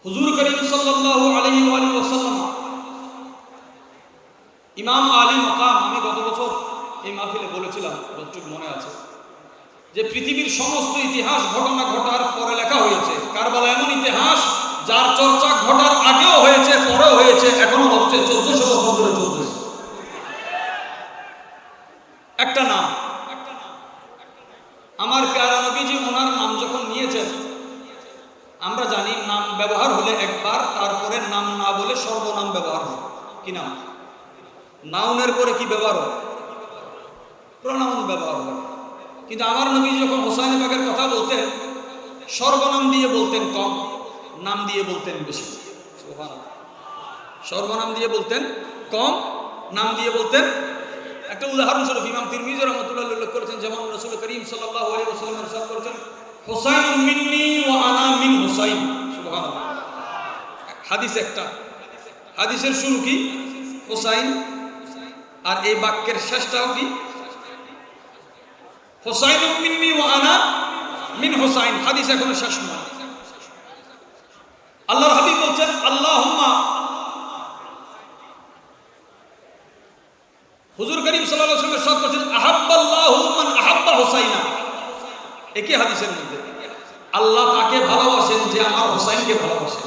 হুজুর করিম সাল্লাল্লাহু আলাইহি ওয়াসাল্লাম ইমাম আলী মাকাম, আমি গত বছর এই মাহফিলে বলেছিলাম, যতটুকু মনে আছে, যে পৃথিবীর সমস্ত ইতিহাস ঘটনা ঘটার পরে লেখা হয়েছে। কারবালা এমন ইতিহাস যার চর্চা ঘটার আগেও হয়েছে, পরেও হয়েছে, এখনো হচ্ছে, 1400 বছর ধরে চলতেছে। একটা নাম, আমার প্যারা নবীজি ওনার নাম যখন নিয়েছেন, আমরা জানি নাম ব্যবহার হলে একবার, তারপরে নাম না বলে সর্বনাম ব্যবহার হয়। কি নাম? নাউনের পরে কি ব্যবহার হয়? প্রনাউন ব্যবহার হয়। কিন্তু আমার নবী যখন হোসাইন পাকের কথা বলতেন, সর্বনাম দিয়ে বলতেন কম, নাম দিয়ে বলতেন বেশি। সুবহানাল্লাহ। সর্বনাম দিয়ে বলতেন কম, নাম দিয়ে বলতেন। একটা উদাহরণস্বরূপ ইমাম তিরমিজি রাহমাতুল্লাহ উল্লেখ করেছেন, যেমন রাসূল করিম সাল্লাল্লাহু আলাইহি ওয়াসাল্লাম ইরশাদ করেছেন, হুসাইনুন মিন্নি ওয়া আনা মিন হুসাইন। সুবহানাল্লাহ। হাদিস একটা, হাদিসের শুরু কি? হুসাইন, আর এই বাক্যের শেষটাও কি? হুসাইনুন মিন্নি ওয়া আনা মিন হুসাইন। হাদিস এখনো শেষ নয়। আল্লাহর হাবিব বলছেন, আল্লাহুম্মা, হুজুর করিম সাল্লাল্লাহু আলাইহি ওয়াসাল্লাম ইরশাদ করেছেন, আহাব্বাল্লাহু মান আহাব্বা হুসাইনা। একই হাদিসের মধ্যে আল্লাহ তাকে ভালোবাসেন যে আমার হুসাইনকে ভালোবাসেন।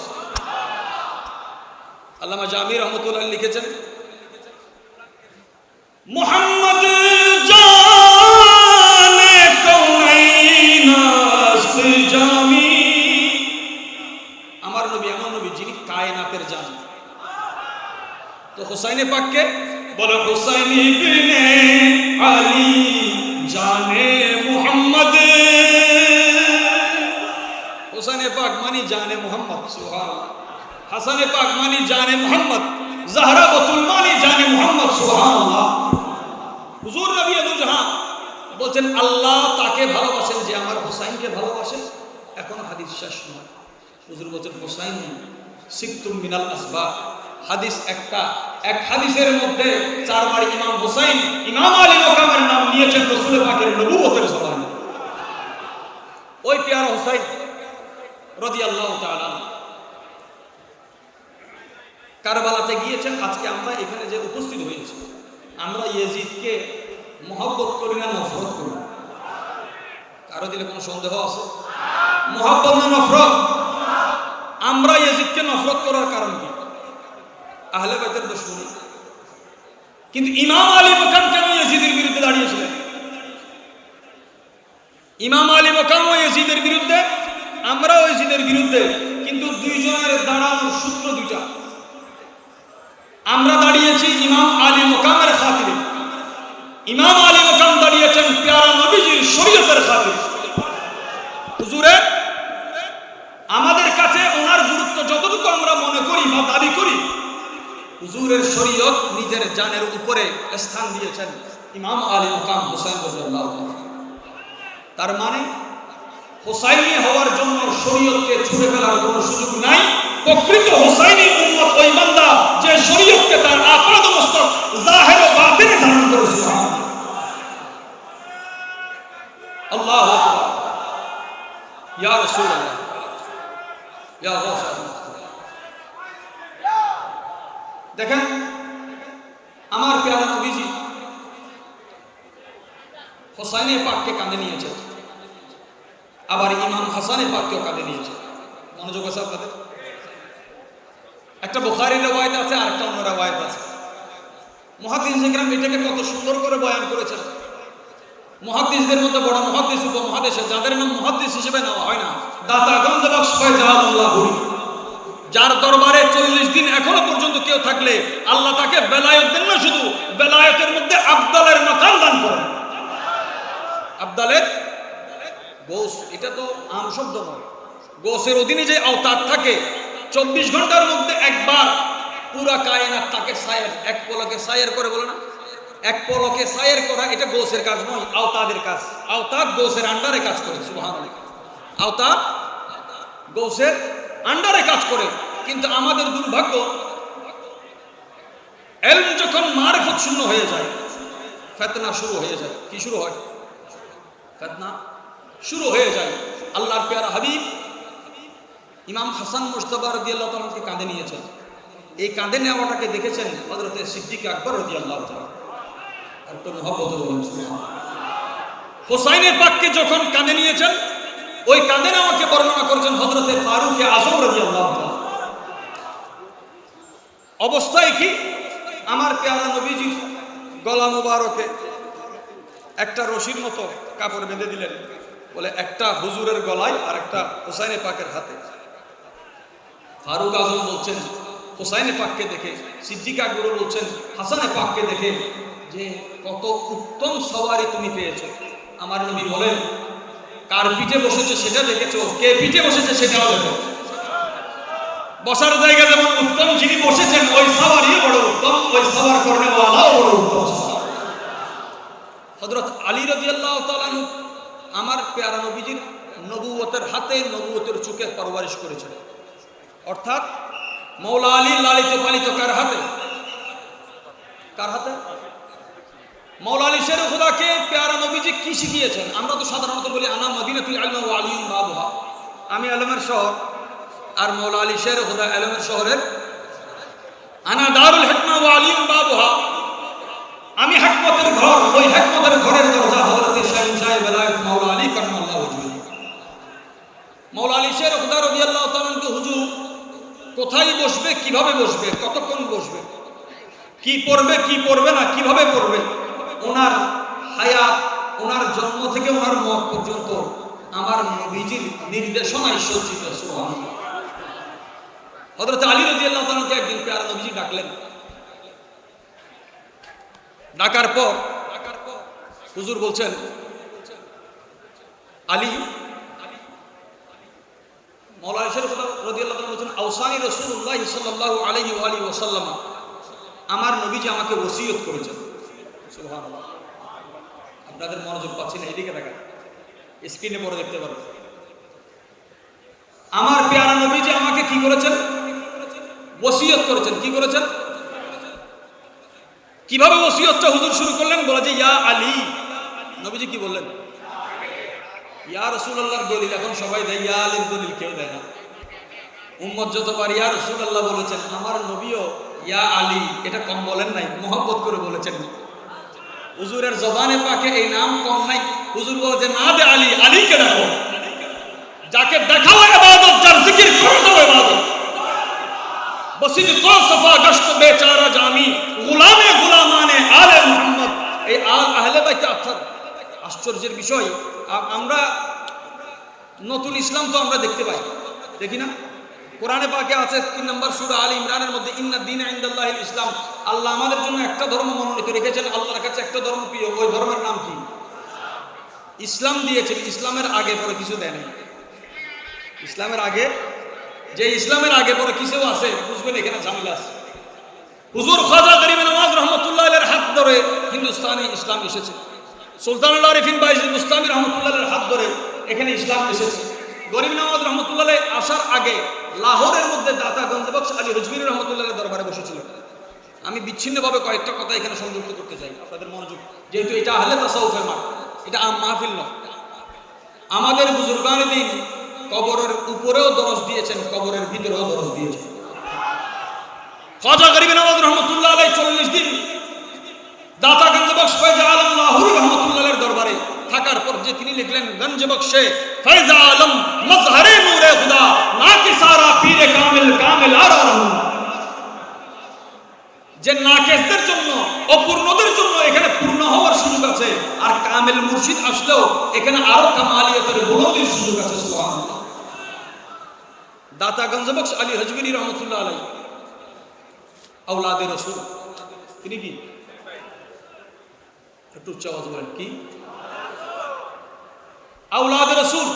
আল্লামা জামি রহমাতুল্লাহ লিখেছেন, মুহাম্মদ জানে কওনাইন জামি। আমার নবী এমন নবী যিনি কায়নাতের জান। তো হুসাইনে পাককে বলে হুসাইন ইবনে আলী জানে মুহাম্মদ। হুসাইনে পাক মানি জানে মুহাম্মদ। সুবহানাল্লাহ। হাসানে পাক মানি জানে মুহাম্মদ। জাহরা বাতুল মানি জানে মুহাম্মদ। সুবহানাল্লাহ। হুজুর নবী জাহান বলছেন আল্লাহ তাকে ভালোবাসেন যে আমার হুসাইনকে ভালোবাসেন। এখন হাদিস শেষ নয়। হুজুর বলছেন হুসাইন সিকতুম মিনাল আসবাব। হাদিস একটা, এক হাদিসের মধ্যে চারবার ইমাম হুসাইন, ইমাম আলী মাকামের নাম নিয়েছেন রাসূল পাকের নবুয়তের জমানায়। ওই প্যারা হুসাইন রাদিয়াল্লাহু তাআলা কারবালাতে গিয়েছেন। আজকে আমরা এখানে যে উপস্থিত হয়েছি, আমরা ইয়াজিদকে মহব্বত করি না নফরত করি? কারো দিলে কোনো সন্দেহ আছে? মহব্বত না নফরত? আমরা ইয়াজিদকে নফরত করার কারণ কি? আহলে বাইতের দুশমনী। কিন্তু ইমাম আলী মাকাম কেন ইয়াজিদের বিরুদ্ধে দাঁড়িয়েছিলেন? ইমাম আলী মাকাম ও ইয়াজিদের বিরুদ্ধে, আমরাও ইয়াজিদের বিরুদ্ধে, কিন্তু দুইজনের দাঁড়ানোর সূত্র দুইটা। আমরা দাঁড়িয়েছি ইমাম আলী মাকামের খাতিরে, ইমাম আলী মাকাম দাঁড়িয়েছেন প্যারা নবীজির শরীয়তের খাতিরে। হুজুরে আমাদের কাছে ওনার গুরুত্ব যতটুকু আমরা মনে করি বা দাবি করি, হুজুরের শরীয়ত নিজের জানের উপরে স্থান দিয়েছেন ইমাম আলী মাকাম হুসাইন রাদিয়াল্লাহু তাআলা। তার মানে হুসাইনি হওয়ার জন্য শরীয়তকে ছুঁড়ে ফেলার কোনো সুযোগ নাই। প্রকৃত হুসাইনি উম্মত ওই বান্দা যে শরীয়তকে তার আপাদ মস্তক জাহির ও বাতিনে ধারণ করেছে। আল্লাহু আকবার। ইয়া রাসূলুল্লাহ, ইয়া রাসূলুল্লাহ। দেখেন আমার প্যারা নবীজি হুসাইনে পাককে কাঁধে নিয়েছে, আবার ইমাম হাসানে পাককেও কাঁধে নিয়েছে। মনোযোগ আছে আপনাদের? একটা বুখারীর রওয়ায়াত আছে, আর একটা অন্য রওয়ায়াত আছে। মুহাদ্দিসিন کرام এটাকে কত সুন্দর করে বয়ান করেছেন। মুহাদ্দিসদের মধ্যে বড় মুহাদ্দিস উপমহাদেশে যাদের নাম মুহাদ্দিস হিসেবে নেওয়া হয় না, দাতা গঞ্জ বখশ ফয়জাল্লাহ হুরি, যার দরবারে 40 দিন এখনো পর্যন্ত কেউ থাকলে আল্লাহ তাকে বেলায়েত দেন না, শুধু বেলায়েতের মধ্যে আবদালের মাকাম দান করেন। আবদালের গোস, এটা তো আম শব্দ নয়। গোসের অধীনে যে আওতাদ থাকে, 24 ঘন্টার মধ্যে একবার পুরা কায়নাত তাকে সায়ের, এক পলকে সায়ের করে, বলে না? এক পলকে সায়ের করা, এটা গোসের কাজ নয়, আওতাদের কাজ। আওতাদ গোসের আন্ডারে কাজ করে। সুবহানাল্লাহ। আওতাদ গোসের আন্ডারে কাজ করে। কিন্তু আমাদের দুর্ভাগ্য, ইলম যখন মারিফত শূন্য হয়ে যায়, ফিতনা শুরু হয়ে যায়। কি শুরু হয়? ফিতনা শুরু হয়ে যায়। আল্লাহর প্যারা হাবিব ইমাম হাসান মুজতবা রাদিয়াল্লাহু তাআলাকে কাঁধে নিয়েছেন। এই কাঁধে নেওয়াটাকে দেখেছেন হযরতে সিদ্দিক আকবর রাদিয়াল্লাহু তাআলা। আর তো মহব্বত বলুন সুবহানাল্লাহ। হোসাইনের পাককে যখন কাঁধে নিয়েছেন, ওই কাঁধে নেওয়াকে বর্ণনা করেছেন হযরতে ফারুক আযম রাদিয়াল্লাহু তাআলা। অবস্থায় কি আমার পেয়ারা নবীজি গলা মুবারকে একটা রশির মতো কাপড় বেঁধে দিলেন, বলে একটা হুজুরের গলায় আর একটা হোসাইনে পাকের হাতে। ফারুক আজম বলছেন হোসাইনে পাককে দেখে, সিদ্দিক আকবর বলছেন হাসানে পাককে দেখে যে কত উত্তম সওয়ারি তুমি পেয়েছো। আমার নবী বলেন কার পিঠে বসেছে সেটা দেখেছো, কে পিঠে বসেছে সেটাও দেখো। বসার জায়গা যেমন উত্তম, যিনি বসেছেন ওই সওয়ারিও বড় উত্তম, ওই সওয়ার করনেওয়ালাও বড় উত্তম। হযরত আলী রাদিয়াল্লাহু তাআলা আমার পেয়ারা নবীজির নবুয়তের হাতে, নবুয়তের চোখে পরওয়ারিশ করেছেন। অর্থাৎ মৌলা আলী লালিত পালিত কার হাতে? কার হাতে? মৌলা আলী শের খুদাকে পেয়ারা নবীজি কি শিখিয়েছেন? আমরা তো সাধারণত বলি আনা মদিনাতুল ইলম ওয়া আলিয়ুন বাবুহা, আমি ইলমের শহর, আর মৌলা আলী শের খুদা ইলমের শহরের আনা দারুল হিকমা ওয়া আলিয়ুন বাবুহা, আমি হিকমতের ঘর, ওই হিকমতের ঘরের দরজা হযরত শাহিনশাহ বেলায়েত মৌলা আলী কাররামাল্লাহু ওয়াজহু। মৌলা আলী শের খুদা রাদিয়াল্লাহু তাআলা হুজুর কোথায় বসবে, কিভাবে বসবে, কতক্ষণ বসবে, কি পড়বে কি পড়বে না, কিভাবে পড়বে, ওনার হায়াত, ওনার জন্ম থেকে ওনার মত পর্যন্ত আমার নবীজির নির্দেশনায় সজ্জিত। সুবহানাল্লাহ। হযরত আলী রাদিয়াল্লাহু তাআলাকে একদিন পেয়ারা নবীজি ডাকলেন। ডাকার পর হুজুর বলছেন আলী, মৌলা আলী শের খুদা রাদিয়াল্লাহু তাআলা বলছেন আওসানি রাসূলুল্লাহ সাল্লাল্লাহু আলাইহি ওয়া আলিহি ওয়াসাল্লাম, আমার নবীজি আমাকে ওসিয়ত করেছেন। সুবহানাল্লাহ। আপনাদের মনোযোগ পাচ্ছি না, এদিকে তাকান, স্ক্রিনে পড়ে দেখতে পারবেন। আমার পেয়ারা নবীজি আমাকে কি করেছেন? ওসিয়ত করেছেন। কি করেছেন? কিভাবে ওসিয়তটা হুজুর শুরু করলেন? বলে যে ইয়া আলী। নবীজি কি বললেন? ইয়া রাসূলুল্লাহর দলিল এখন সবাই দেয়, ইয়া আলীর দলিল কেউ দেয় না। উম্মত যতবার ইয়া রাসূলুল্লাহ বলেছেন, আমার নবীও ইয়া আলী এটা কম বলেন নাই, মহব্বত করে বলেছেন। হুজুরের জবানে পাকে এই নাম কম নাই। হুজুর বলে যে না দে আলী, আলীকে দেখো, যাকে দেখাও ইবাদত, যার জিকির করো তো ইবাদত। বসির তো সফা গশত বেচারা জামি, গোলামে গোলামানে আলে মুহাম্মদ। এই আহলে বাইত আথর আশ্চর্যের বিষয়। আমরা নতুন ইসলাম তো আমরা দেখতে পাই, দেখি না? কোরআনে পাকে আছে 3 নম্বর সূরা আল ইমরানের মধ্যে ইন্নাদ দীনা ইনদাল্লাহিল ইসলাম। আল্লাহ আমাদের জন্য একটা ধর্ম মনোনীত রেখেছেন, আল্লাহর কাছে একটা ধর্ম প্রিয়, ওই ধর্মের নাম কি? ইসলাম দিয়েছেন। ইসলামের আগে পরে কিছু দেয় নাই। ইসলামের আগে, যে ইসলামের আগে পরে কিছু আছে বুঝবেন এখানে ঝামেলা আছে। হুজুর খাজা গরিব নওয়াজ রহমতুল্লাহ আলাইহির হাত ধরে হিন্দুস্তানে ইসলাম এসেছে। সুলতানুল আরিফিন বাইজিদ বুস্তামি রহমতুল্লাহ আলাইহির হাত ধরে এখানে ইসলাম এসেছে। গরিব নওয়াজ রহমতুল্লাহ আলাইহি আসার আগে লাহোরের মধ্যে দাতা গঞ্জবক্স আলী হুজবির রহমতুল্লাহ আলাইহির দরবারে বসেছিল। আমি বিচ্ছিন্নভাবে কয়েকটা কথা এখানে সংযুক্ত করতে চাই, আপনাদের মনোযোগ, যেহেতু এটা আহলে তাসাউফের মাঠ, এটা আম মাহফিল নয়। আমাদের বুজুর্গানে দিন কবরের উপরেও দরজ দিয়েছেন, কবরের ভিতরেও দরজ দিয়েছেন। খাজা গরিব নওয়াজ রহমতুল্লাহ আলাইহি 40 দিন দাতা গঞ্জবক্স ফয়জা আলম লাহোরি রহমতুল্লাহ আলাইহির দরবারে থাকার পর যে তিনি লিখলেন গঞ্জবক্সে ফয়জা আলম মজহরে নূরে খুদা না কি সারা পীরে কামিল কামিল আরা রহম, যে নাকেসদের জন্য, অপূর্ণদের জন্য এখানে পূর্ণ হওয়ার সুযোগ আছে, আর কামিল মুর্শিদ আসলেও এখানে আরো কামালিয়াতের বুলন্দির সুযোগ আছে। সুবহানাল্লাহ। দাতা গঞ্জবক্স আলী হজবিনী রহমতুল্লাহ আলাইহি আওলাদে রাসূল, তিনি কি একটু উচ্চ আওয়াজ বলেন, কি আওলাদে রাসূল।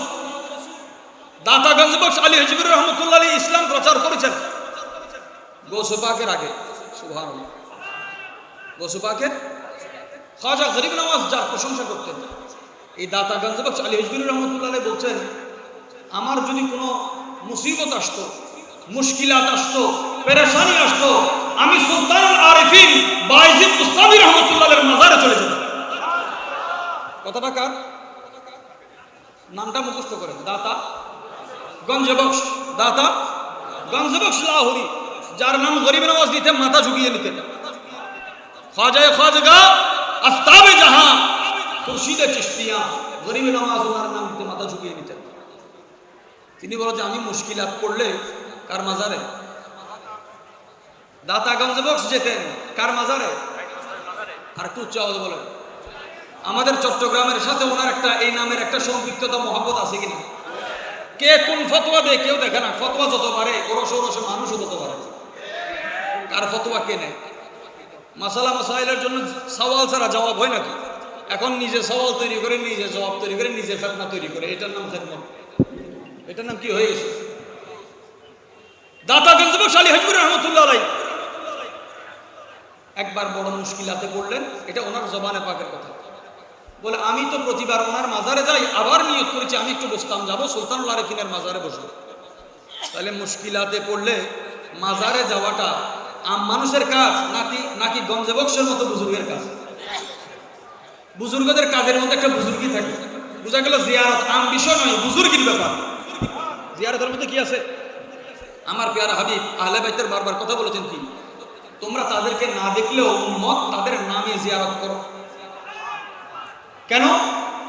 দাতা গঞ্জবক্স আলী হজবির রহমতুল্লাহ আলাইহি ইসলাম প্রচার করেছেন গৌসে পাকের আগে। সুবহানাল্লাহ। গৌসে পাকের খাজা গরিব নওয়াজ যার প্রশংসা করতেন, এই দাতা গঞ্জবক্স আলী হজবির রহমতুল্লাহ আলাইহি বলছেন, আমার যদি কোনো মুসিবত আসতো, মুশকিলাত আসতো, পেরেশানি আসতো, আমি সুলতানুল আরিফিন বাইজিদ বুস্তামি রহমতুল্লাহ আলাইহির মাজারে চলে যেতাম। কথাটা কার? নামটা মুখস্থ করেন, দাতা গঞ্জবক্স দাতা গঞ্জবক্স লাহোরি, যার নাম গরিব নওয়াজ নিতেন, মাথা ঝুঁকিয়ে নিতেন। খাজায়ে খাজগা আফতাবে জাহাঁ খুরশিদে চিশতিয়া, গরিব নওয়াজ ওনার নাম নিতে মাথা ঝুঁকিয়ে নিতেন। তিনি বলেন যে আমি মুশকিলাত পড়লে কার মাজারে? দাতা গঞ্জবক্স যেতেন কার মাজারে? আর একটু উচ্চ আওয়াজে বলেন। আমাদের চট্টগ্রামের সাথে ওনার একটা এই নামের একটা সম্পৃক্ততা মহব্বত আছে কিনা? কে কোন ফতোয়া দেয় কেউ দেখে না, ফতোয়া যত পারে ওরসে ওরসে মানুষও তত পারে। কার ফতোয়া কে নেয়? মাসালা মাসাইলের জন্য সওয়াল ছাড়া জবাব হয় নাকি? এখন নিজে সওয়াল তৈরি করে, নিজে জবাব তৈরি করে, নিজে ফেতনা তৈরি করে, এটার নাম খেদমত। এটার নাম কি হয়ে গেছে? দাতা গঞ্জবক্স আলী হাজপুর রহমতুল্লাহ আলাইহি একবার বড় মুশকিলাতে পড়লেন, এটা ওনার জবানে পাকের কথা। বলে আমি তো প্রতিবার ওনার মাজারে যাই, আবার নিয়ত করেছি আমি একটু বসতাম, যাবো সুলতানুল আরিফিনের মাজারে বসবো। তাহলে মুশকিলাতে পড়লে মাজারে যাওয়াটা আম মানুষের কাজ নাকি গঞ্জবক্সের মতো বুজুর্গের কাজ? বুজুর্গদের কাজের মধ্যে একটা বুজুর্গি থাকে। বোঝা গেল জিয়ারত আম বিষয় নয়, বুজুর্গির ব্যাপার। জিয়ারতের মধ্যে কি আছে? আমার প্যারা হাবিব আহলে বাইতের বারবার কথা বলেছেন কি, তোমরা তাদেরকে না দেখলেও উম্মত তাদের নামে জিয়ারত করো। কেন?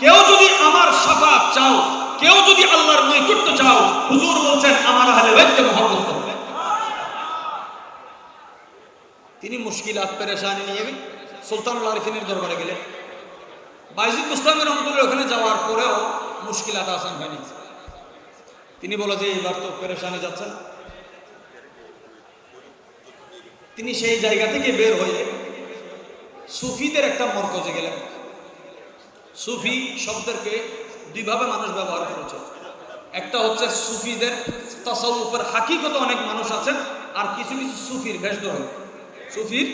কেউ যদি আমার শাফাআত চাও, কেউ যদি আল্লাহর নৈকট্য চাও, হুজুর বলছেন আমার আহলে বাইতকে মহব্বত করো। তিনি মুশকিলাত পেরেশানি নিয়ে সুলতানুল আরিফিনের দরবারে গেলেন। বাইজিদ মুস্তামি রহমতুল্লাহ ওখানে যাওয়ার পরেও মুশকিলাত আসান হয়নি। তিনি বলে যে এইবার তো পেরেশানি যাচ্ছেন। তিনি সেই জায়গা থেকে বের হয়ে সুফিদের একটা মরকজে গেলেন। সুফি শব্দকে দুইভাবে মানুষ ব্যবহার করেছে। একটা হচ্ছে সুফিদের তাসাউফের হাকিকত অনেক মানুষ আছেন, আর কিছু কিছু সুফির বেশ ধরে। সুফির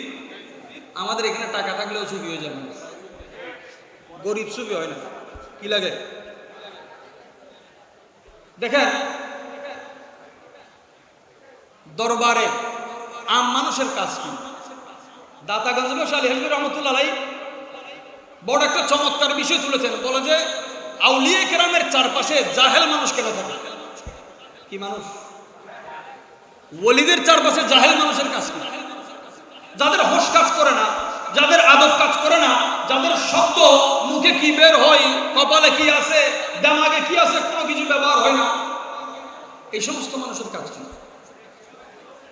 আমাদের এখানে টাকা থাকলেও সুফি হয়ে যাবে, গরিব সুফি হয় না। কি লাগে দেখেন, দরবারে আম মানুষের কাজ কি? দাতা গঞ্জবক্স আলী হাজপুর রহমতুল্লাহ আলাইহি বড় একটা চমৎকার বিষয় তুলেছেন। বলে যে আউলিয়া কেরামের চারপাশে জাহেল মানুষ কেন থাকে? কি মানুষ? ওলিদের চারপাশে জাহেল মানুষের কাজ কি? যাদের হোশ কাজ করে না, যাদের আদব কাজ করে না, যাদের শব্দ মুখে কি বের হয়, কপালে কি আছে, দামাগে কি আছে, কোনো কিছু ব্যবহার হয় না, এই সমস্ত মানুষের কাজ কি?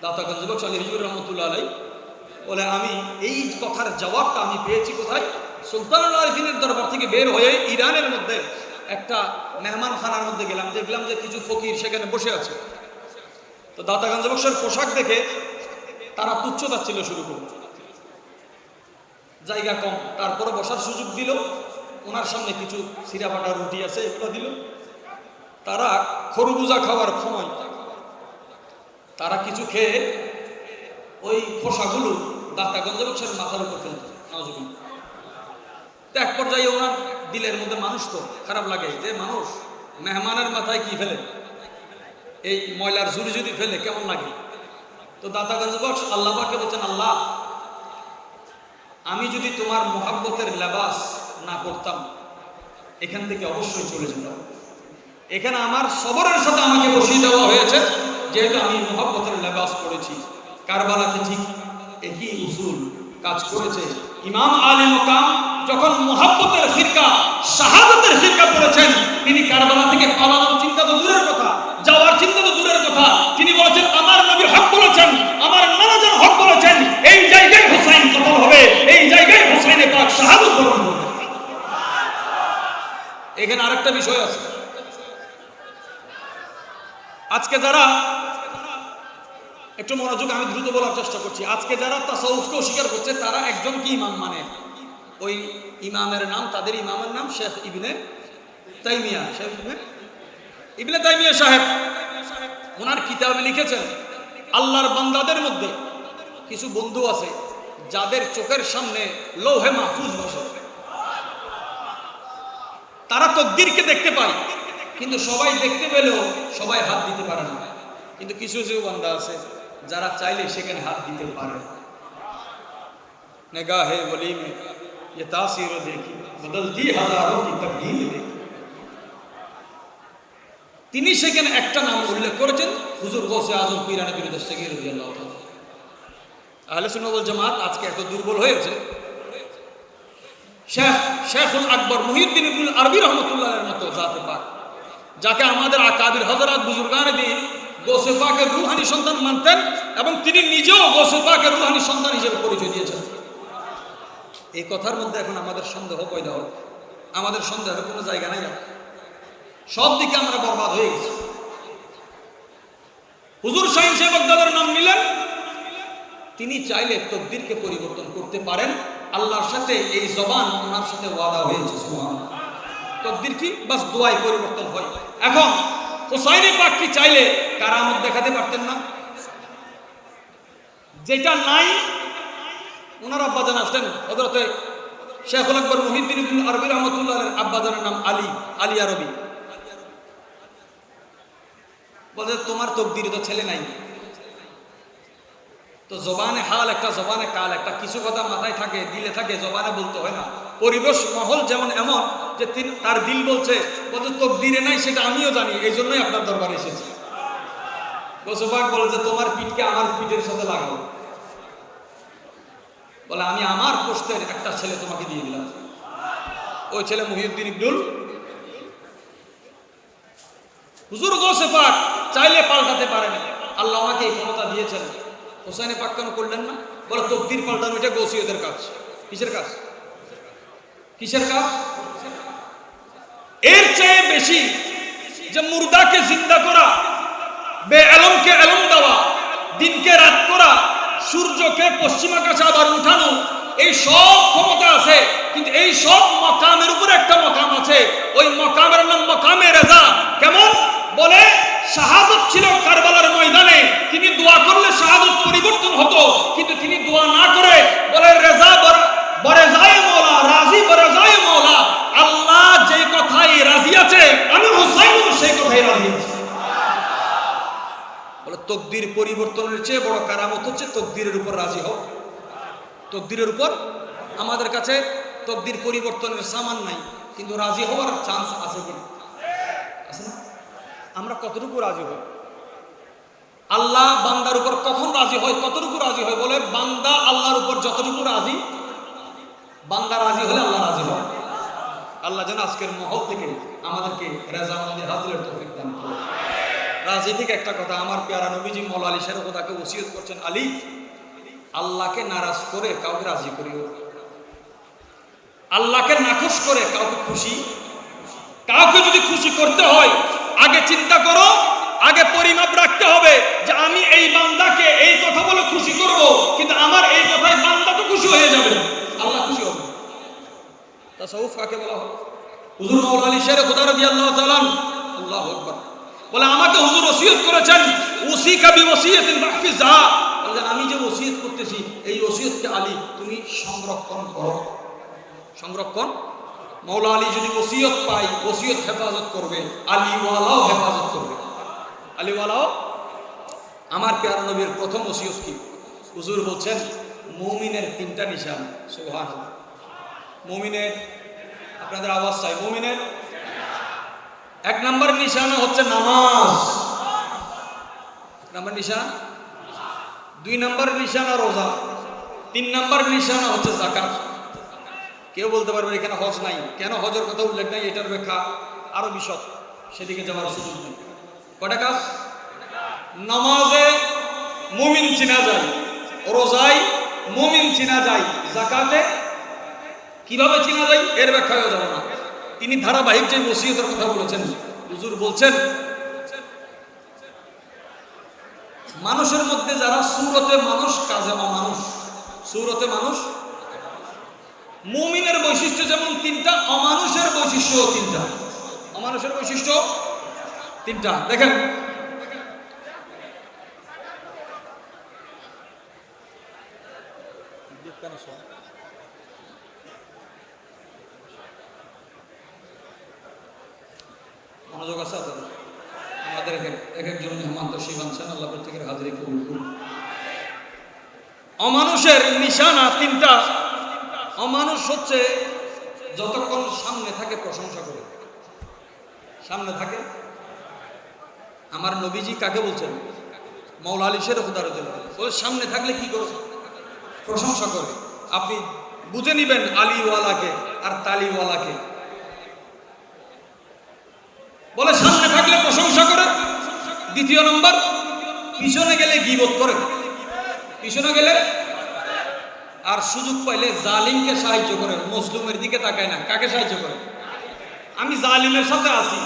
দাতা গঞ্জবক্স আলী হাজপুর রহমতুল্লাহ আলাইহি বলে আমি এই কথার জবাবটা আমি পেয়েছি কোথায়? সুলতানুল আরিফিনের দরবার থেকে বের হয়ে ইরানের মধ্যে একটা মেহমান খানার মধ্যে গেলাম, দেখলাম যে কিছু ফকির সেখানে বসে আছে। তো দাতা গঞ্জবক্সের পোশাক দেখে তারা তুচ্ছ তাচ্ছিল্য শুরু করল। জায়গা কম, তারপরে বসার সুযোগ দিল। ওনার সামনে কিছু সিরাপাটা রুটি আছে, এগুলো দিল। তারা খরবুজা খাওয়ার সময় তারা কিছু খেয়ে ওই খোসাগুলো দাতা গঞ্জবক্সের মাথার উপর ফেলত। তো এক পর্যায়ে ওনার দিলের মধ্যে, মানুষ তো খারাপ লাগে যে মানুষ মেহমানের মাথায় কি ফেলে, এই ময়লার ঝুড়ি যদি ফেলে কেমন লাগে। তো দাতা গঞ্জবক্স আল্লাহ পাককে বলছেন, আল্লাহ আমি যদি তোমার মহাব্বতের লেবাস না করতাম এখান থেকে অবশ্যই চলে যেতাম। এখানে আমার সবরের সাথে আমাকে বসিয়ে দেওয়া হয়েছে, যেহেতু আমি মহাব্বতের লেবাস করেছি। কারবালাতে ঠিক একই উসুল কাজ করেছে। ইমাম আলী মুকাম যখন মহাব্বতের ফিরকা, শাহাদাতের ফিরকা পড়েছেন, তিনি কারবালা থেকে পালানোর চিন্তা তো দূরের কথা, যাওয়ার চিন্তা তো দূরের কথা, তিনি বলেছেন আমার নবী হক বলেছেন, আমার নানাজান হক বলেছেন, এই জায়গায় হুসাইন কতল হবে, এই জায়গায় হুসাইনে পাক শাহাদাত বরণ করবে। এখানে আরেকটা বিষয় আছে। আজকে যারা একটু মনোযোগ, আমি দ্রুত বলার চেষ্টা করছি। আজকে যারা তাসাউফকে অস্বীকার করছে তারা একজন কি ইমাম মানে, ওই ইমামের নাম, তাদের ইমামের নাম শেখ ইবনে তাইমিয়া। শেখ ইবনে তাইমিয়া সাহেব ওনার কিতাবে লিখেছেন, আল্লাহর বান্দাদের মধ্যে কিছু বন্ধু আছে যাদের চোখের সামনে লৌহে মাহফুজ বসে। তারা তকদিরকে দেখতে পায়, কিন্তু সবাই দেখতে পেলেও সবাই হাত দিতে পারে না। কিন্তু কিছু কিছু বান্দা আছে যারা চাইলে সেখানে হাত দিতে পারে। নিগাহে ওলি মে ये तासीर देखी बदलती हजारों की तब्दील देखी। তিনি সেখানে একটা নাম উল্লেখ করেছেন, হুজুর গৌসে আজম পীর নবী দস্তগীর রাদিয়াল্লাহু তাআলা। আহলে সুন্নাহ ওয়াল জামাত আজকে এত দুর্বল হয়েছে, শেখুল আকবর মুহিউদ্দিন ইবনুল আরবি রহমতুল্লাহের মতো জাতে পাক, যাকে আমাদের আকাবির হযরত বুজুর্গানে দিন গৌসে পাকের রূহানি সন্তান মানতেন এবং তিনি নিজেও গৌসে পাকের রূহানি সন্তান হিসেবে পরিচয় দিয়েছেন, এই কথার মধ্যে এখন আমাদের সন্দেহ পয়দা হয়। আমাদের সন্দেহের কোনো জায়গা নাই, সব দিকে আমরা বরবাদ হয়ে গেছি। হুজুর শাহীন সাহেব বাগদাদের নাম নিলেন, তিনি চাইলে তকদিরকে পরিবর্তন করতে পারেন। আল্লাহর সাথে এই জবান ওনার সাথে ওয়াদা হয়েছে, সুবহানাল্লাহ। তকদির কি? বাস দোয়ায় পরিবর্তন হয়। এখন হুসাইন পাক কি চাইলে কারামত দেখাতে পারতেন না? যেটা নাই, ওনার আব্বাজান আসতেন হযরতে শেখুল আকবর মুহিউদ্দিন ইবনুল আরবি রহমতুল্লাহের আব্বাজানের নাম আলী আরবি। বলে তোমার তকদিরে তো ছেলে নাই, তো জবানে হাল একটা জবানে কাল একটা, কিছু কথা মাথায় থাকে দিলে থাকে, জবানে বলতে হয় না। পরিবেশ মহল যেমন এমন যে তার দিল বলছে তকদিরে নাই, সেটা আমিও জানি, এই জন্যই আপনার দরবারে এসেছি। গোসবাক বলে যে তোমার পিঠকে আমার পিঠের সাথে লাগাও, বলে আমি আমার পোস্টের একটা ছেলে তোমাকে দিয়ে দিলাম, ওই ছেলে মুহিউদ্দিন ইবনুল। হুজুর গৌসে পাক চাইলে পাল্টাতে পারেন, আল্লাহ আমাকে এই ক্ষমতা দিয়েছেন। হোসেন পাক কেন করলেন না? বলে তকদির পাল্টানো এটা গৌসিয়তের কাজ। কিসের কাজ? কিসের কাজ? এর চেয়ে বেশি যে মুর্দাকে জিন্দা করা, বেআলমকে আলম দেওয়া, দিনকে রাত করা, সূর্যকে পশ্চিম আকাশে আবার উঠানো, এই সব ক্ষমতা আছে। কিন্তু এই সব মকামের উপরে একটা মকাম আছে, ওই মকামের নাম মকামে রেজা। কেমন? বলে শাহাদত ছিল কারবালার ময়দানে, তিনি দোয়া করলে শাহাদত পরিবর্তন হতো, কিন্তু তিনি দোয়া না করে বলে রেজা বরেজায়ে মওলা, রাজি বরেজায়ে মওলা। আল্লাহ যেই কথাই রাজি আছে, আমি হুসাইন সেই কথাই রাজি আছি। বলে তকদির পরিবর্তনের চেয়ে বড় কারামত হচ্ছে তকদিরের উপর রাজি হও। তকদিরের উপর আমাদের কাছে তকদির পরিবর্তনের সামান নাই, কিন্তু রাজি হওয়ার চান্স আছে কি আছে না? আমরা কতটুকু রাজি হই? আল্লাহ বান্দার উপর কখন রাজি হয়, কতটুকু রাজি হয়? বলে বান্দা আল্লাহর উপর যতটুকু রাজি, বান্দা রাজি হলে আল্লাহ রাজি হয়। আল্লাহ যেন আজকের মহল থেকে আমাদেরকে রেজামন্দি হাজিরের তৌফিক দান করে। রাজি থেকে একটা কথা, আমার পেয়ারা নবীজি মওলা আলী শের খোদাকে ওসিয়ত করছেন, আলী আল্লাহকে নারাজ করে কাউকে রাজি করিও, আল্লাহকে নাখুশ করে কাউকে খুশি। কাউকে যদি খুশি করতে হয় আগে চিন্তা করো, আগে পরিমাপ রাখতে হবে যে আমি এই বান্দাকে এই কথা বলে খুশি করব, কিন্তু আমার এই কথায় বান্দা তো খুশি হয়ে যাবে, আল্লাহ খুশি হবে। তাসাউফ কাকে বলা হয়? হুজুর মাওলানা আলী শের খোদা রাদিয়াল্লাহু তাআলা, আল্লাহু আকবার। বলে আমাকে হুজুর ওসিয়ত করেছেন, ওসিকা বিওসিয়াতিন মাহফিজা, বলে আমি যে ওসিয়ত করতেছি এই ওসিয়তকে আলী তুমি সংরক্ষণ করো। সংরক্ষণ, মাওলা আলী যদি ওসিয়ত পায়, ওসিয়ত হেফাজত করবে, আলীওয়ালাও হেফাজত করবে। আলীওয়ালাও। আমার পেয়ারা নবীর প্রথম ওসিয়ত কি? হুজুর বলছেন মুমিনের তিনটা নিশান। সুবহানাল্লাহ। মুমিনের, আপনাদের আওয়াজ চাই, মুমিনের এক নম্বর নিশানা হচ্ছে নামাজ, এক নম্বর নিশানা। দুই নম্বর নিশানা রোজা, তিন নম্বর নিশানা হচ্ছে যাকাত। কেউ বলতে পারবে এখানে হজ নাই, কেন হজের কথা উল্লেখ নাই? এটার ব্যাখ্যা আরো বিশদ, সেদিকে যাওয়ার সুযোগ নেই। কটা কাজ? নামাজে মুমিন চিনা যায়, রোজায় মুমিন চিনা যায়, যাকাতে কিভাবে চিনা যায় এর ব্যাখ্যা হয়ে যাবে না। তিনি ধারাবাহিক যে ওসিয়তের কথা বলেছেন, হুজুর বলছেন মানুষের মধ্যে যারা সুরতে মানুষ কাজে অমানুষ, সুরতে মানুষ, মুমিনের বৈশিষ্ট্য যেমন তিনটা, অমানুষের বৈশিষ্ট্য তিনটা। অমানুষের বৈশিষ্ট্য তিনটা। দেখেন মনোযোগ আছে আপনাদের? আমাদের এক একজন মেহমান তো শিব আনছেন, আল্লাহ প্রত্যেকের হাজিরি কবুল করুন। অমানুষের নিশানা তিনটা। অমানুষ হচ্ছে যতক্ষণ সামনে থাকে প্রশংসা করে, সামনে থাকে আমার নবীজি কাকে বলছেন? মাওলা আলী শের খুদা রাদিয়াল্লাহু তাআলা বলে সামনে থাকলে কি করে? প্রশংসা করে। আপনি বুঝে নিবেন আলীওয়ালাকে আর তালিওয়ালাকে। বলে সামনে থাকলে প্রশংসা করে, দ্বিতীয় নম্বর পিছনে গেলে গীবত করে, পিছনে গেলে আর সুযোগ পাইলে জালিমকে সাহায্য করে, মজলুমের দিকে তাকায় না। কাকে সাহায্য করে? আমি জালিমের সাথে আছি,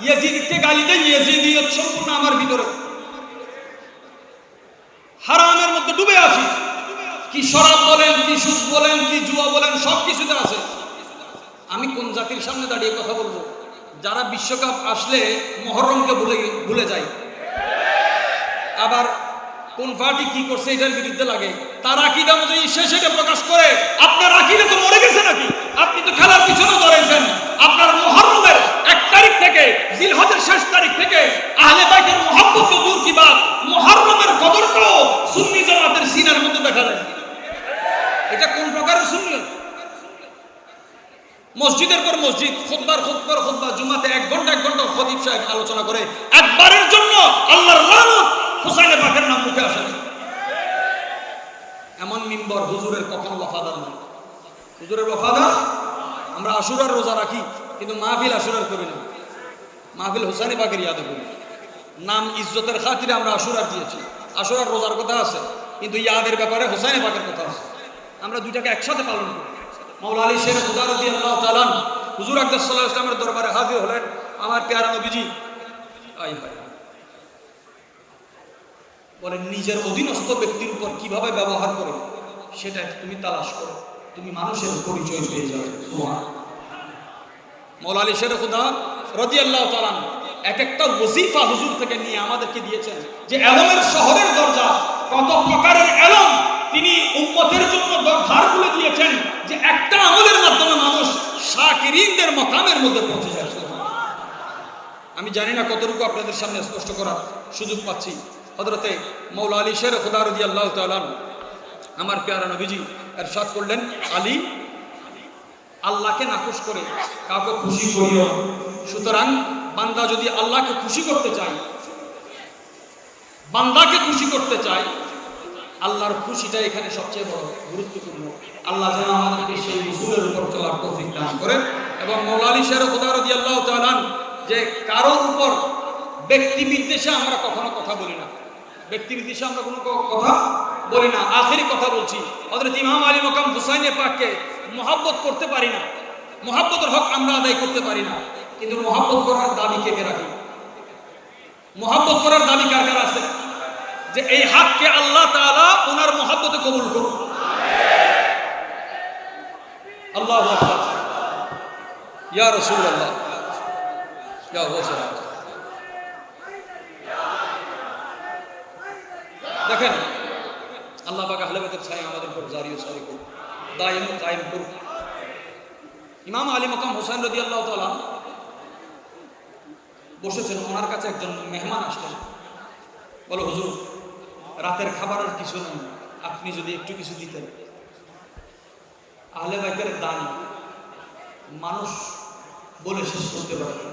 ইয়াজিদকে গালি দেই, ইয়াজিদিয়ত সম্পূর্ণ আমার ভিতরে, হারামের মধ্যে ডুবে আছি। কি শরাব বলেন, কি সুদ বলেন, কি জুয়া বলেন, সব কিছুতে আছে। আমি কোন জাতির সামনে দাঁড়িয়ে কথা বলবো? যারা বিশ্বকাপ আসলে মহরমকে ভুলে যায়, আবার কোন পার্টি কি করছে এটার বিরুদ্ধে লাগে, তার আকীদা অনুযায়ী সে সেটা প্রকাশ করে। আপনার আকীদা তো মরে গেছে নাকি? আপনি তো খেলার পিছনে ধরেছেন। আপনার মুহররমের 1 তারিখ থেকে, জিলহজের শেষ তারিখ থেকে আহলে বাইতের মুহাব্বত তো দূর কি বাত, মুহররমের কদরটাও সুন্নি জামাতের সিনার মধ্যে দেখা যায়। এটা কোন প্রকারের সুন্নিয়ত? মসজিদের পর মসজিদ, খুতবার খুতবা, জুমাতে 1 ঘন্টা খতিব সাহেব আলোচনা করে, একবারের জন্য আল্লাহর লানত হুসাইন পাকের নাম মুখে আসে না। এমন মিম্বর হুজুরের কখনো ওয়াফাদার নয়। হুজুরের ওয়াফাদার আমরা আশুরার রোজা রাখি, কিন্তু মাহফিল আশুরার করি না, মাহফিল হুসাইন পাকের ইয়াদে করি। নাম ইজ্জতের খাতিরে আমরা আশুরার দিয়েছি। আশুরার রোজার কথা আছে, কিন্তু ইয়াদের ব্যাপারে হুসাইন পাকের কথা আছে। আমরা দুইটাকে একসাথে পালন করি। মাওলা আলী শের খুদা রাদিয়াল্লাহু তাআলা হুজুর আকরাম সাল্লাল্লাহু আলাইহি ওয়াসাল্লামের দরবারে হাজির হলেন। আমার প্যারা নবীজি আই হয় বলেন, নিজের অধীনস্থ ব্যক্তির উপর কিভাবে ব্যবহার করে সেটা তুমি তালাশ করো, তুমি মানুষের পরিচয় পেয়ে যাবে। মাওলা আলী শের খুদা রাদিয়াল্লাহু তাআলা এক একটা ওজিফা হুজুর থেকে নিয়ে আমাদেরকে দিয়েছেন, যে এলমের শহরের দরজা, কত প্রকারের এলম তিনি উম্মতের জন্য ধার খুলে দিয়েছেন, যে একটা আমলের মাধ্যমে মানুষ শাকিরিনদের মাকামের মধ্যে পৌঁছে যায়। আমি জানি না কতটুকু আপনাদের সামনে স্পষ্ট করার সুযোগ পাচ্ছি। হযরতে মাওলা আলী শের খুদা রাদিয়াল্লাহু তাআলা আমার প্যারা নবীজি ইরশাদ করলেন, আলী আল্লাহকে নাকশ করে কাউকে খুশি করিও। সুতরাং বান্দা যদি আল্লাহকে খুশি করতে চায়, বান্দাকে খুশি করতে চায়, আল্লাহর খুশিটা এখানে সবচেয়ে বড় গুরুত্বপূর্ণ। আল্লাহ যেন আমাদেরকে সেই উসুলের উপর চলার তৌফিক দান করেন। এবং মাওলা আলী শের খুদা রাদিয়াল্লাহু তাআলা যে কারোর উপর ব্যক্তি বিদ্বেষে আমরা কখনো কথা বলি না, ব্যক্তি বিদ্বেষে আমরা কোনো কথা বলি না। আখেরি কথা বলছি, হযরত ইমাম আলী মাকাম হুসাইন পাককে মহব্বত করতে পারি না, মহব্বতের হক আমরা আদায় করতে পারি না, কিন্তু মহব্বত করার দাবি কে রাখি? মহব্বত করার দাবি কার কার আছে? যে এই হককে আল্লাহ তাআলা ওনার মহব্বতে কবুল করুন। আল্লাহু আকবার, ইয়া রাসূলুল্লাহ, ইয়া হুসাইন। দেখেন, আল্লাহ পাক আহলে বাইতের ছায়া আমাদের উপর জারি ও সারি করুন, দায়েম ও কায়েম করুন। ইমাম আলী মাকাম হুসাইন রাদিয়াল্লাহু তাআলা বসেছেন, ওনার কাছে একজন মেহমান আসলেন। বলো, হুজুর রাতের খাবারের কিছু নেই, আপনি যদি একটু কিছু দিতেন। আহলে বাইতের দান মানুষ বলে শেষ করতে পারে না।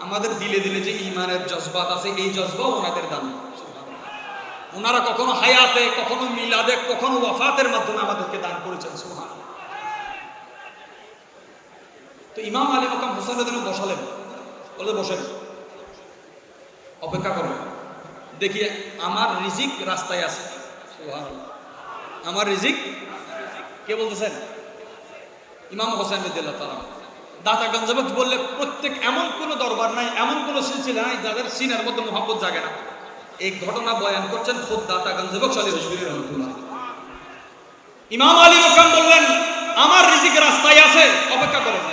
আমাদের দিলে দিলে যে ঈমানের জজবাত আছে, এই জজবাও ওনাদের দান। ওনারা কখনো হায়াতে, কখনো মিলাদে, কখনো ওয়াফাতের মাধ্যমে আমাদেরকে দান করেছেন। সুবহানাল্লাহ। তো ইমাম আলী মাকাম হুসাইন রাদিয়াল্লাহু বসালেন, বলে বসেন, অপেক্ষা করেন, দেখি আমার রিজিক রাস্তায় আছে। সুবহানাল্লাহ। আমার রিজিক কে বলতেছেন? ইমাম হোসেন রাদিয়াল্লাহু তাআলা। দাতা গঞ্জবক বললে প্রত্যেক এমন কোনো দরবার নাই, এমন কোনো সিলসিলা নাই যাদের সিনার মধ্যে মোহাব্বত জাগে না। এই ঘটনা বয়ান করছেন খুদ দাতা গঞ্জবক সালি হুজুরি রাহমাতুল্লাহ। ইমাম আলী মাকাম বললেন, আমার রিজিক রাস্তায় আছে, অপেক্ষা করেন।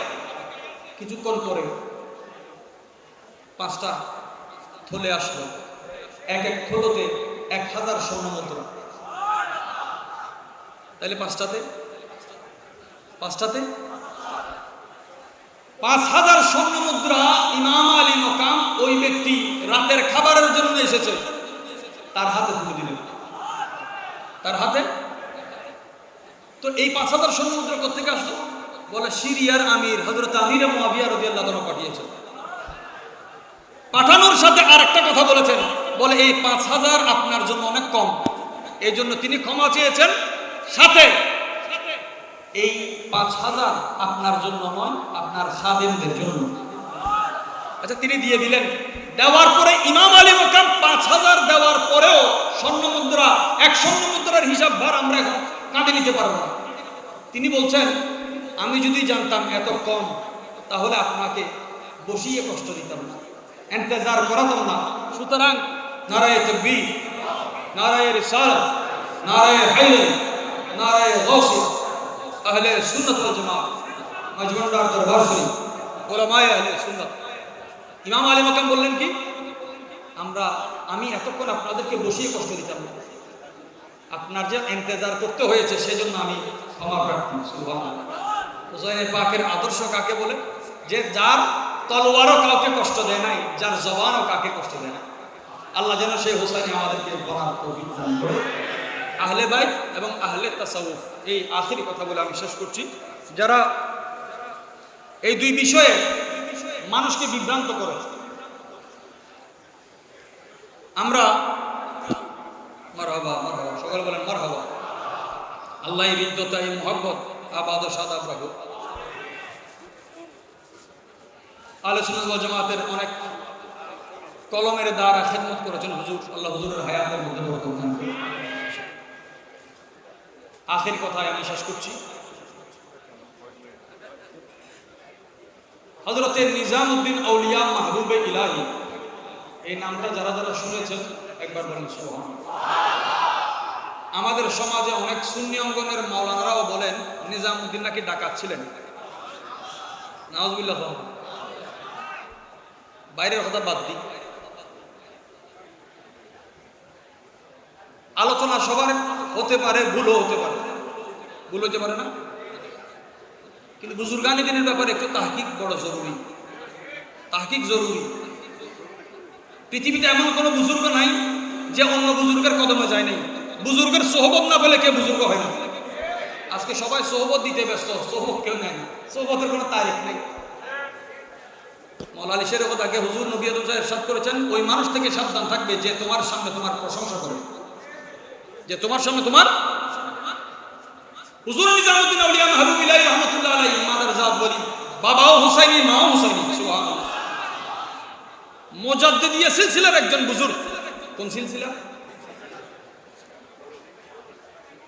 কিছুক্ষণ পরে 5টা থলে আসলো, এক এক থলোতে 1000 স্বর্ণ মুদ্রা। তাহলে 5টাতে 5000 স্বর্ণ মুদ্রা ইমাম আলী মাকাম ওই ব্যক্তি রাতের খাবারের জন্য এসেছে, তার হাতে তুলে দিলেন, তার হাতে। তো এই 5000 স্বর্ণ মুদ্রা কোথেকে আসলো? বলে সিরিয়ার আমির হযরত আমির মুআবিয়া রাদিয়াল্লাহু তাআলা পাঠিয়েছেন। পাঠানোর সাথে আর একটা কথা বলেছেন, বলে এই 5,000 আপনার জন্য অনেক কম, এই জন্য তিনি ক্ষমা চেয়েছেন, সাথে এই 5,000 আপনার জন্য নয়, আপনার খাদেমদের জন্য। আচ্ছা, তিনি দিয়ে দিলেন। দেওয়ার পরে ইমাম আলী মাকাম 5,000 দেওয়ার পরেও স্বর্ণ মুদ্রা, এক স্বর্ণ মুদ্রার হিসাব ভার আমরা এখন কাঁধে নিতে পারবো না। তিনি বলছেন, আমি যদি জানতাম এত কম, তাহলে আপনাকে বসিয়ে কষ্ট দিতাম না, ইন্তজার করাতাম না। সুতরাং নারায়ে তাকবীর, নারায়ে রিসালাত, নারায়ে হায়দার, নারায়ে গাউসিয়া, আহলে সুন্নাত ওয়াল জামাত, মাজমুন্নার দরবার শরীফ, উলামায়ে আহলে সুন্নাত। ইমাম আলী মাকাম বললেন কি, আমি এতক্ষণ আপনাদেরকে বসিয়ে কষ্ট দিতাম না, আপনার যে ইন্তজার করতে হয়েছে সেজন্য আমি ক্ষমা প্রার্থী। সুবহানাল্লাহ। হুসাইন পাকের আদর্শ কাকে বলে? যে যার তলোয়ারও কাউকে কষ্ট দেয় নাই, যার জবানও কাকে কষ্ট দেয় না। আল্লাহ যেন সেই হুসাইন আমাদেরকে বলার তৌফিক দান করে। আহলে বাইত এবং আহলে তাসাউফ, এই আখেরি কথা বলে আমি শেষ করছি। যারা এই দুই বিষয়ে মানুষকে বিভ্রান্ত করে, আমরা মারহাবা মারহাবা সকলে বলেন মারহাবা। আল্লাহ এই হৃদ্যতা, এই মুহাব্বত আবাদ ও সাদাব রাখুক। আহলে সুন্নাত ওয়াল জামাতের অনেক কলমের দ্বারা খেদমত করেছেন হুজুর, আল্লাহ হুজুরের হায়াতের মধ্যে বরকত দান করুন। আখেরি কথায় আমি শেষ করছি। হযরতে নিজামউদ্দিন আউলিয়া মাহবুবে ইলাহি, এই নামটা যারা যারা শুনেছেন একবার বলেন সুবহানাল্লাহ। আমাদের সমাজে অনেক সুন্নি অঙ্গনের মাওলানারাও বলেন নিজামউদ্দিন নাকি ডাকাত ছিলেন। নাউজুবিল্লাহ। বাইরের কথা বাদ দিই, আলোচনা সবার হতে পারে, ভুলও হতে পারে, ভুল হতে পারে না, কিন্তু বুজুর্গানি দিনের ব্যাপারে একটু তাহকিক বড় জরুরি, তাহকিক জরুরি। পৃথিবীতে এমন কোনো বুজুর্গ নাই যে অন্য বুজুর্গের কদমে যায় নাই। বুজুর্গের সোহবত না পেলে কেউ বুজুর্গ হয় না। আজকে সবাই সোহবত দিতে ব্যস্ত, সোহবত কেউ নেয় না, সোহবতের কোনো তারিখ নেই। মওলা আলী শেরের কথাকে হুজুর নবী আদম সাহেব ইরশাদ করেছেন, ওই মানুষ থেকে সাবধান থাকবে যে তোমার সামনে তোমার প্রশংসা করে, যে তোমার সামনে তোমার। হুজুর নিজামউদ্দিন আউলিয়া মাহবুব ইলাহি রাহমাতুল্লাহ আলাইহি, মাদার জাত বলি, বাবাও হুসাইনি, মাও হুসাইনি। সুবহানাল্লাহ। মুজাদ্দিদিয়া সিলসিলার একজন বুজুর্গ। কোন সিলসিলা?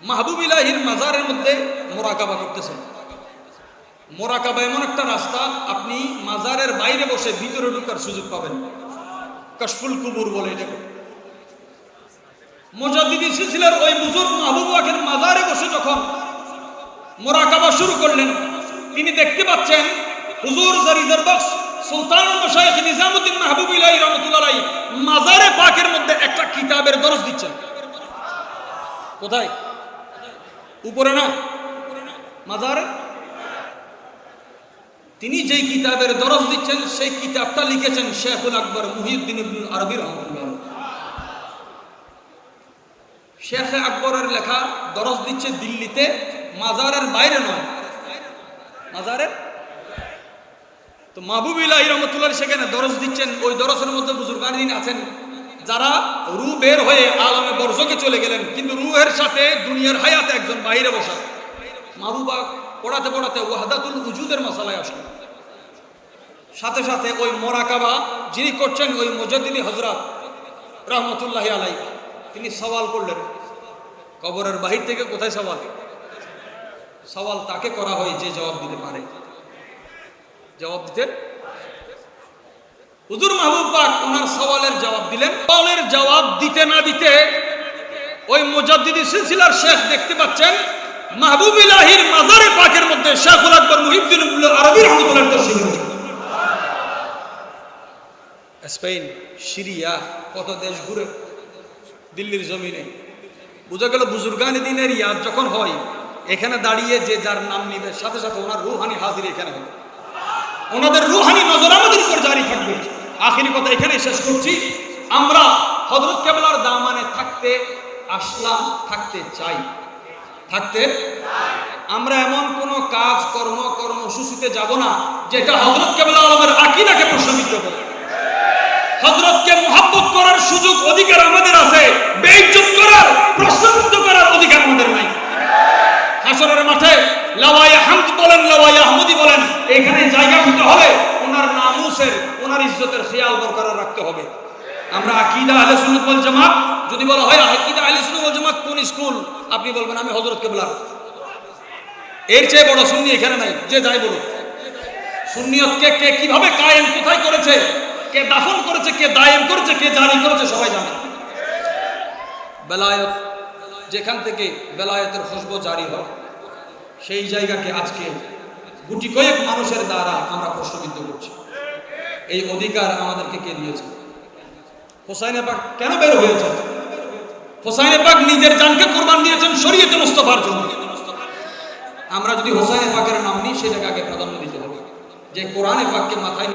মাহবুব ইলাহির মাজারের মধ্যে মুরাকাবা করতেছেন। মুরাকাবা এমন একটা রাস্তা, আপনি মাজারের বাইরে বসে ভিতরে ঢোকার সুযোগ পাবেন। কাশফুল কুবুর বলে এটাকে। মুজাদ্দিদি সিলসিলার ওই বুজুর্গ মাহবুব পাকের মাজারে বসে যখন মুরাকাবা শুরু করলেন, তিনি দেখতে পাচ্ছেন হুজুর জারিজার বক্স সুলতানুল মাশায়েখ নিজামউদ্দিন মাহবুব ইলাহি রাহমাতুল্লাহ আলাইহি মাজারে পাকের মধ্যে একটা কিতাবের দরস দিচ্ছেন। কোথায়? উপরে না, মাজারে। তিনি যেই কিতাবের দরস দিচ্ছেন সেই কিতাবটা লিখেছেন শেখুল আকবর মুহিউদ্দিন ইবনুল আরবি রাহমাতুল্লাহ। শেখ আকবরের লেখা দরস দিচ্ছে দিল্লিতে, মাজারের বাইরে নয়, মাজারের। তো মাহবুব ইলাহি রাহমাতুল্লাহ সেখানে দরস দিচ্ছেন। ওই দরসের মধ্যে বুজুর্গানিন আছেন যারা রূহ বের হয়ে আলমে বরজকে চলে গেলেন, কিন্তু রূহের সাথে দুনিয়ার হায়াতে একজন বাইরে বসা। মাহবুবা পড়াতে পড়াতে ওয়াহদাতুল উজুদের মাসালায় আসলেন। সাথে সাথে ওই মুরাকাবা যিনি করছেন ওই মুজাদ্দিদি হযরত রাহমাতুল্লাহি আলাইহি, তিনি সওয়াল করলেন। কবরের বাহির থেকে কোথায় সওয়াল? সওয়াল তাকে করা হয় যে জবাব দিতে পারে। জবাব দিতে হুজুর মাহবুব পাক ওনার সওয়ালের জবাব দিলেন। সওয়ালের জবাব দিতে না দিতে ওই মুজাদ্দিদি সিলসিলার শেখ দেখতে পাচ্ছেন মাহবুব ইলাহির মাজারে পাকের মধ্যে শেখুল আকবর মুহিউদ্দিন ইবনুল আরবি রাহমাতুল্লাহ তাশরীফ এনেছেন। স্পেন, সিরিয়া, কত দেশ ঘুরে দিল্লির জমিনে বুঝা গেল বুজুর্গানি দিনের ইয়াদ যখন হয়, এখানে দাঁড়িয়ে যে যার নাম নিবে সাথে সাথে ওনার রুহানি হাজির এখানে হবে, ওনাদের রুহানি নজর আমাদের উপর জারি থাকবে। আখেরি কথা এখানে শেষ করছি। আমরা হযরত কেবলার দামানে থাকতে আসলাম, থাকতে চাই, থাকতে। আমরা এমন কোন কাজ কর্মসূচিতে যাব না যেটা হযরত কেবলা আলমের আকীদাকে প্রশ্নবিদ্ধ করে। হযরতকে মুহাব্বত করার সুযোগ অধিকার আমাদের আছে, বেইজ্জত করার, প্রশ্নবিদ্ধ করার অধিকার আমাদের নাই। হাসরের মাঠে লাওয়ায়ে হামদ বলেন, লাওয়ায়ে আহমদি বলেন, এখানে জায়গা পেতে হলে ওনার নামুসের, ওনার ইজ্জতের খেয়াল বরকরার রাখতে হবে। আমরা আকীদা আহলে সুন্নাত ওয়াল জামাত, যদি বলা হয় আকীদা আহলে সুন্নাত ওয়াল জামাত কোন স্কুল, আপনি বলবেন আমি হযরত কিবলার। এর চেয়ে বড় সুন্নি এখানে নাই, যে যাই বলুক। সুন্নিয়তকে কে কিভাবে কায়েম কোথায় করেছে, কে দাফন করেছে, কে দায়েম করেছে, কে জারি করেছে, সবাই জানে। বেলায়েত, যেখান থেকে বেলায়েতের খুশবু জারি হয়, সেই জায়গাকে আজকে গুটি কয়েক মানুষের দ্বারা আমরা প্রশ্নবিদ্ধ করছি। এই অধিকার আমাদেরকে কে দিয়েছে? হোসাইনে পাক কেন বের হয়েছে? হোসাইনে পাক নিজের জানকে কুরবান দিয়েছেন শরীয়তে মুস্তাফার জন্য। আমরা যদি হোসাইনে পাকের নাম নিই, সেটাকে আগে প্রাধান্য দিতে হবে, যে কোরআনে পাককে মাথায়